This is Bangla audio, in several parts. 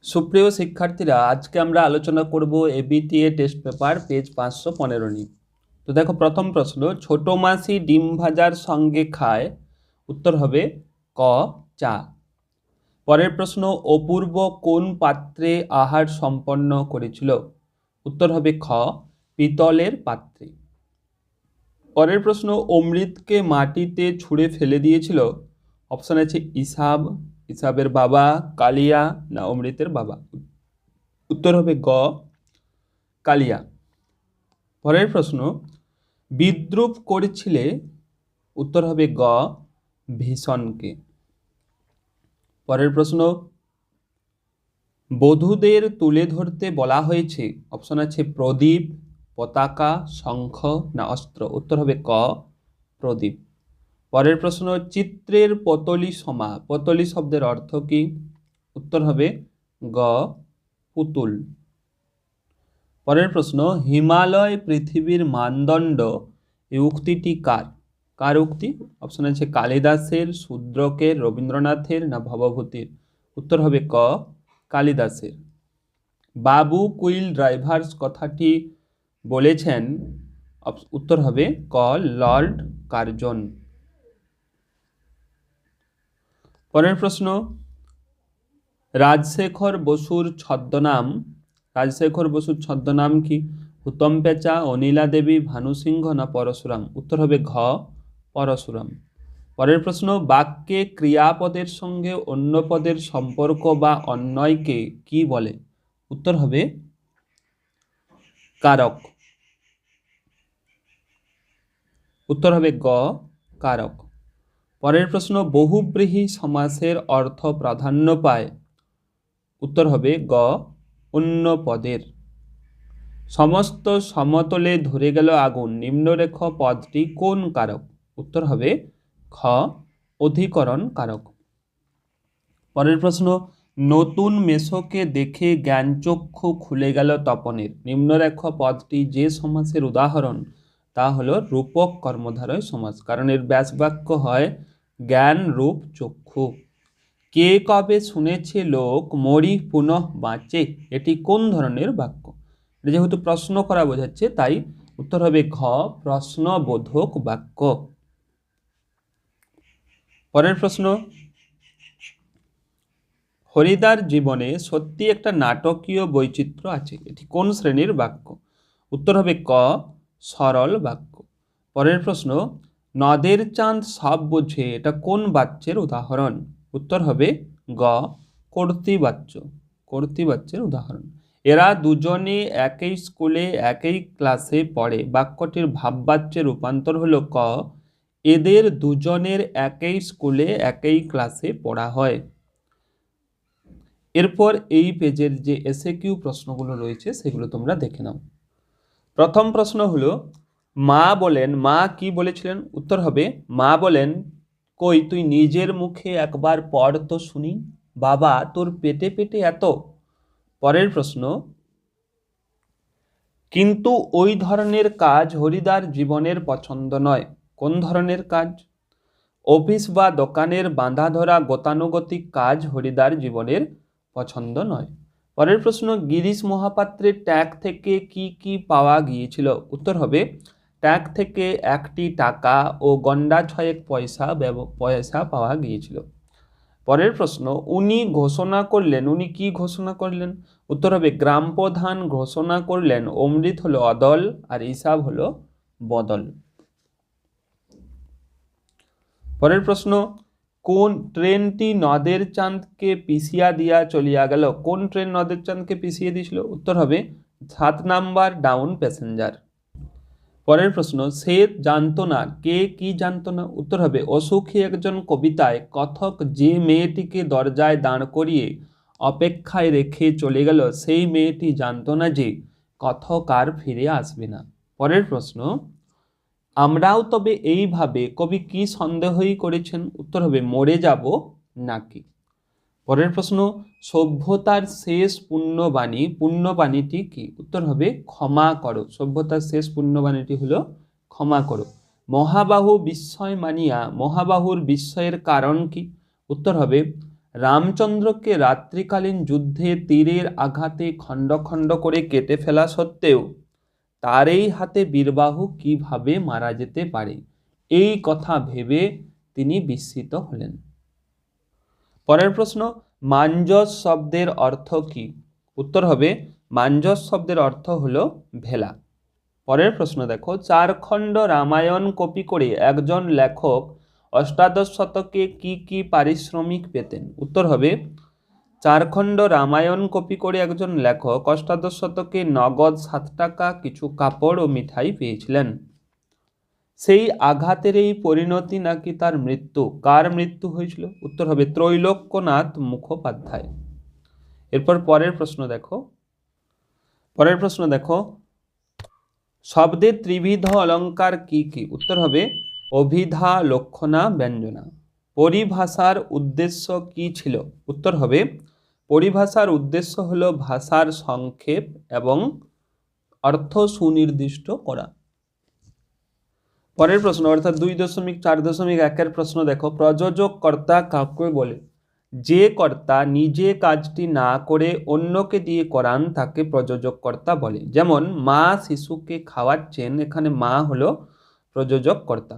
সুপ্রিয় শিক্ষার্থীরা, আজকে আমরা আলোচনা করব এবিটিএ টেস্ট পেপার পেজ 515 নিয়ে। তো দেখো, প্রথম প্রশ্ন, ছোট মাসি ডিম ভাজার সঙ্গে খায়, উত্তর হবে ক চা। পরের প্রশ্ন, অপূর্ব কোন পাত্রে আহার সম্পন্ন করেছিল, উত্তর হবে খ পিতলের পাত্রে। পরের প্রশ্ন, অমৃতকে মাটিতে ছুঁড়ে ফেলে দিয়েছিল, অপশন আছে ইসাব, ইসাবের বাবা, কালিয়া না অমৃতের বাবা, উত্তর হবে গ কালিয়া। পরের প্রশ্ন, বিদ্রূপ করেছিলে, উত্তর হবে গ ভীষণকে। পরের প্রশ্ন, বধূদের তুলে ধরতে বলা হয়েছে, অপশন আছে প্রদীপ, পতাকা, শঙ্খ না অস্ত্র, উত্তর হবে ক প্রদীপ। পরের প্রশ্ন, চিত্রের পতলি সমা, পতলি শব্দের অর্থ কি, উত্তর হবে গ পুতুল। পরের প্রশ্ন, হিমালয় পৃথিবীর মানদণ্ড, এই উক্তিটি কার, কার উক্তি, অপশন আছে কালিদাসের, শূদ্রকের, রবীন্দ্রনাথের না ভবভূতির, উত্তর হবে ক কালিদাসের। বাবু কুইল ড্রাইভার্স কথাটি বলেছেন, উত্তর হবে ক লর্ড কার্জন। পরের প্রশ্ন, রাজশেখর বসুর ছদ্মনাম, রাজশেখর বসুর ছদ্মনাম কি, হুতম পেঁচা, অনিলা দেবী, ভানু সিংহ না পরশুরাম, উত্তর হবে ঘ পরশুরাম। পরের প্রশ্ন, বাক্যে ক্রিয়াপদের সঙ্গে অন্য পদের সম্পর্ক বা অন্বয়কে কি বলে, উত্তর হবে কারক, উত্তর হবে গ কারক। পরের প্রশ্ন, বহুব্রীহি সমাসের অর্থ প্রাধান্য পায়, উত্তর হবে গ অন্য পদের। সমস্ত সমতলে ধরে গেল আগুন, নিম্নরেখ পদটি কোন কারক, উত্তর হবে খ অধিকরণ কারক। পরের প্রশ্ন, নতুন মেসোকে দেখে জ্ঞানচক্ষু খুলে গেল তপনের, নিম্নরেখ পদটি যে সমাসের উদাহরণ তা হলো রূপক কর্মধারয় সমাস, কারণ এর ব্যাস বাক্য হয় জ্ঞান রূপ চক্ষু। কে কবে শুনেছে লোক মরি পুনঃ বাঁচে, এটি কোন ধরনের বাক্য, যেহেতু প্রশ্ন করা বোঝাচ্ছে তাই উত্তর হবে ঘ প্রশ্নবোধক বাক্য। পরের প্রশ্ন, হরিদার জীবনে সত্যি একটা নাটকীয় বৈচিত্র্য আছে, এটি কোন শ্রেণীর বাক্য, উত্তর হবে ক সরল বাক্য। পরের প্রশ্ন, নদের চাঁদ সব বোঝে, এটা কোন বাচ্যের উদাহরণ, উত্তর হবে গ কর্তৃবাচ্য, কর্তৃবাচ্যের উদাহরণ। এরা দুজনে একই স্কুলে একই ক্লাসে পড়ে, বাক্যটির ভাববাচ্যের রূপান্তর হলো ক এদের দুজনের একই স্কুলে একই ক্লাসে পড়া হয়। এরপর এই পেজের যে এসএকিউ প্রশ্নগুলো রয়েছে সেগুলো তোমরা দেখে নাও। প্রথম প্রশ্ন হলো, মা বলেন, মা কি বলেছিলেন, উত্তর হবে মা বলেন, কই তুই নিজের মুখে একবার পড় তো শুনি, বাবা তোর পেটে পেটে এত। পরের প্রশ্ন, কিন্তু ওই ধরনের কাজ হরিদার জীবনের পছন্দ নয়, কোন ধরনের কাজ, অফিস বা দোকানের বাঁধা ধরা গতানুগতিক কাজ হরিদার জীবনের পছন্দ নয়। পরের প্রশ্ন, গিরিশ মহাপাত্রের ট্যাগ থেকে কি কি পাওয়া গিয়েছিল, উত্তর হবে ট্যাগ থেকে একটি টাকা ও গন্ডা ছয়েক পয়সা পাওয়া গিয়েছিল। পরের প্রশ্ন, উনি ঘোষণা করলেন, উনি কি ঘোষণা করলেন, উত্তর হবে গ্রাম প্রধান ঘোষণা করলেন অমৃত হলো অদল আর ইসাব হলো বদল। পরের প্রশ্ন, কোন ট্রেনটি নদের চাঁদকে পিছিয়ে দিয়া চলিয়া গেল, কোন ট্রেন নদের চাঁদকে পিছিয়ে দিয়েছিল, উত্তর হবে 7 নাম্বার ডাউন প্যাসেঞ্জার। পরের প্রশ্ন, সে জানতো না, কে কি জানতো না, উত্তর হবে অসুখী একজন কবিতায় কথক যে মেয়েটিকে দরজায় দাঁড় করিয়ে অপেক্ষায় রেখে চলে গেল সেই মেয়েটি জানতো না যে কথক আর ফিরে আসবে না। পরের প্রশ্ন, আমরাও তবে এইভাবে কবি কি সন্দেহই করেছেন, উত্তর হবে মরে যাব নাকি। পরের প্রশ্ন, সভ্যতার শেষ পুণ্যবাণী, পুণ্যবাণীটি কি, উত্তর হবে ক্ষমা করো, সভ্যতার শেষ পুণ্যবাণীটি হলো ক্ষমা করো। মহাবাহু বিস্ময় মানিয়া, মহাবাহুর বিস্ময়ের কারণ কি, উত্তর হবে রামচন্দ্রকে রাত্রিকালীন যুদ্ধে তীরের আঘাতে খণ্ড খণ্ড করে কেটে ফেলা সত্ত্বেও তার এই হাতে বীরবাহু কিভাবে মারা যেতে পারে, এই কথা ভেবে তিনি বিস্মিত হলেন। পরের প্রশ্ন, মাঞ্জস শব্দের অর্থ কি? উত্তর হবে মাঞ্জস শব্দের অর্থ হলো ভেলা। পরের প্রশ্ন দেখো, চারখণ্ড রামায়ণ কপি করে একজন লেখক অষ্টাদশ শতকে কি কি পারিশ্রমিক পেতেন? উত্তর হবে চারখণ্ড রামায়ণ কপি করে একজন লেখক অষ্টাদশ শতকে নগদ 7 টাকা, কিছু কাপড় ও মিঠাই পেয়েছিলেন। সেই আঘাতের এই পরিণতি নাকি তার মৃত্যু। কার মৃত্যু হয়েছিল? উত্তর হবে ত্রৈলোক্যনাথ মুখোপাধ্যায়। এরপর পরের প্রশ্ন দেখো, শব্দের ত্রিবিধ অলঙ্কার কি কি? উত্তর হবে অভিধা, লক্ষণা, ব্যঞ্জনা। পরিভাষার উদ্দেশ্য কি ছিল? উত্তর হবে পরিভাষার উদ্দেশ্য হলো ভাষার সংক্ষেপ এবং অর্থ সুনির্দিষ্ট করা। পরের প্রশ্ন অর্থাৎ 2.4.1 প্রশ্ন দেখো, প্রযোজক কর্তা কাকে বলে? যে কর্তা নিজে কাজটি না করে অন্যকে দিয়ে করান তাকে প্রযোজক কর্তা বলে। যেমন মা শিশুকে খাওয়াচ্ছেন, এখানে মা হলো প্রযোজক কর্তা।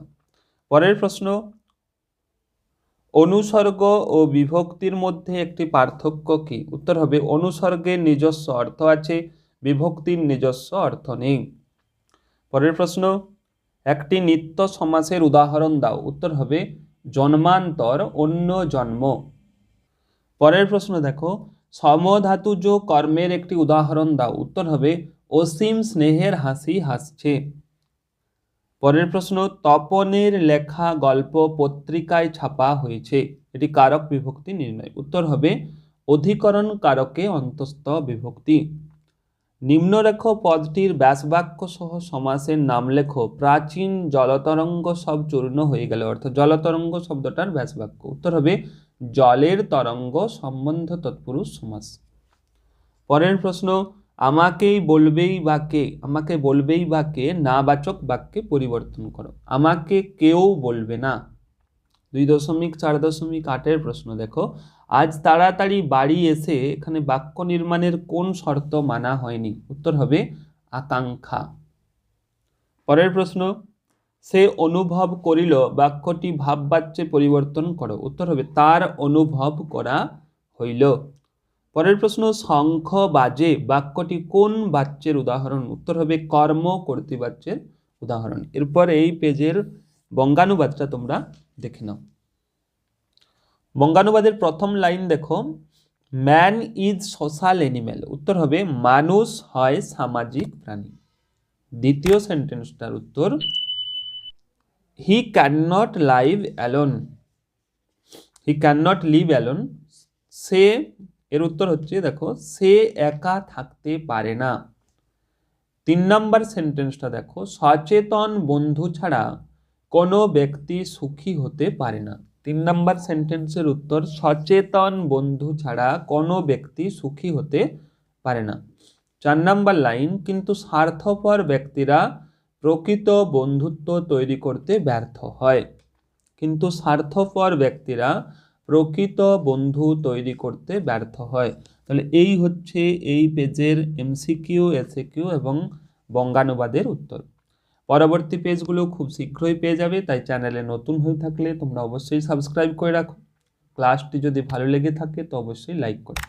পরের প্রশ্ন, অনুসর্গ ও বিভক্তির মধ্যে একটি পার্থক্য কি? উত্তর হবে অনুসর্গের নিজস্ব অর্থ আছে, বিভক্তির নিজস্ব অর্থ নেই। পরের প্রশ্ন, একটি নিত্য সমাসের উদাহরণ দাও। উত্তর হবে জন্মান্তর, অন্য জন্ম। পরের প্রশ্ন দেখো, সমধাতুজ কর্মের একটি উদাহরণ দাও। উত্তর হবে অসীম স্নেহের হাসি হাসছে। পরের প্রশ্ন, তপনের লেখা গল্প পত্রিকায় ছাপা হয়েছে, এটি কারক বিভক্তি নির্ণয়। উত্তর হবে অধিকরণ কারকে অন্তস্থ বিভক্তি। নিম্নরেখ পদটির ব্যাসবাক্য সহ সমাসের নাম লেখো। প্রাচীন জলতরঙ্গ সব চূর্ণ হয়ে গেল, অর্থাৎ জলতরঙ্গ শব্দটার ব্যাসবাক্য। উত্তর হবে জলের তরঙ্গ সম্বন্ধ তৎপুরুষ সমাস। পরের প্রশ্ন, আমাকেই বলবেই বা কে? আমাকে বলবেই বা কে নাবাচক বাক্যে পরিবর্তন করো। আমাকে কেউ বলবে না। 2.4.8 প্রশ্ন দেখো, আজ তাড়াতাড়ি বাড়ি এসে, এখানে বাক্য নির্মাণের কোন শর্ত মানা হয়নি? উত্তর হবে আকাঙ্ক্ষা। পরের প্রশ্ন, সে অনুভব করিল বাক্যটি ভাববাচ্যে পরিবর্তন করো। উত্তর হবে তার অনুভব করা হইল। পরের প্রশ্ন, শঙ্খ বাজে বাক্যটি কোন বাচ্যের উদাহরণ? উত্তর হবে কর্ম কর্তৃবাচ্যের উদাহরণ। এরপর এই পেজের বঙ্গানুবাদটা তোমরা দেখে নাও। বঙ্গানুবাদের প্রথম লাইন দেখো, ম্যান ইজ সোশ্যাল অ্যানিম্যাল। উত্তর হবে মানুষ হয় সামাজিক প্রাণী। দ্বিতীয় সেন্টেন্সটার উত্তর, he can not live alone. He can not live alone. সে, এর উত্তর হচ্ছে দেখো সে একা থাকতে পারে না। 3 নম্বর সেন্টেন্সটা দেখো, সচেতন বন্ধু ছাড়া কোনো ব্যক্তি সুখী হতে পারে না। 3 নম্বর সেন্টেন্সের উত্তর, সচেতন বন্ধু ছাড়া কোনো ব্যক্তি সুখী হতে পারে না। 4 নম্বর লাইন, কিন্তু স্বার্থপর ব্যক্তিরা প্রকৃত বন্ধুত্ব তৈরি করতে ব্যর্থ হয়। কিন্তু স্বার্থপর ব্যক্তিরা প্রকৃত বন্ধু তৈরি করতে ব্যর্থ হয়। তাহলে এই হচ্ছে এই পেজের এমসিকিউ, এসএকিউ এবং বঙ্গানুবাদের উত্তর। পরবর্তী পেজগুলো খুব শীঘ্রই পেয়ে যাবে, তাই চ্যানেলে নতুন হয়ে থাকলে তোমরা অবশ্যই সাবস্ক্রাইব করে রাখো। ক্লাসটি যদি ভালো লেগে থাকে তো অবশ্যই লাইক করো।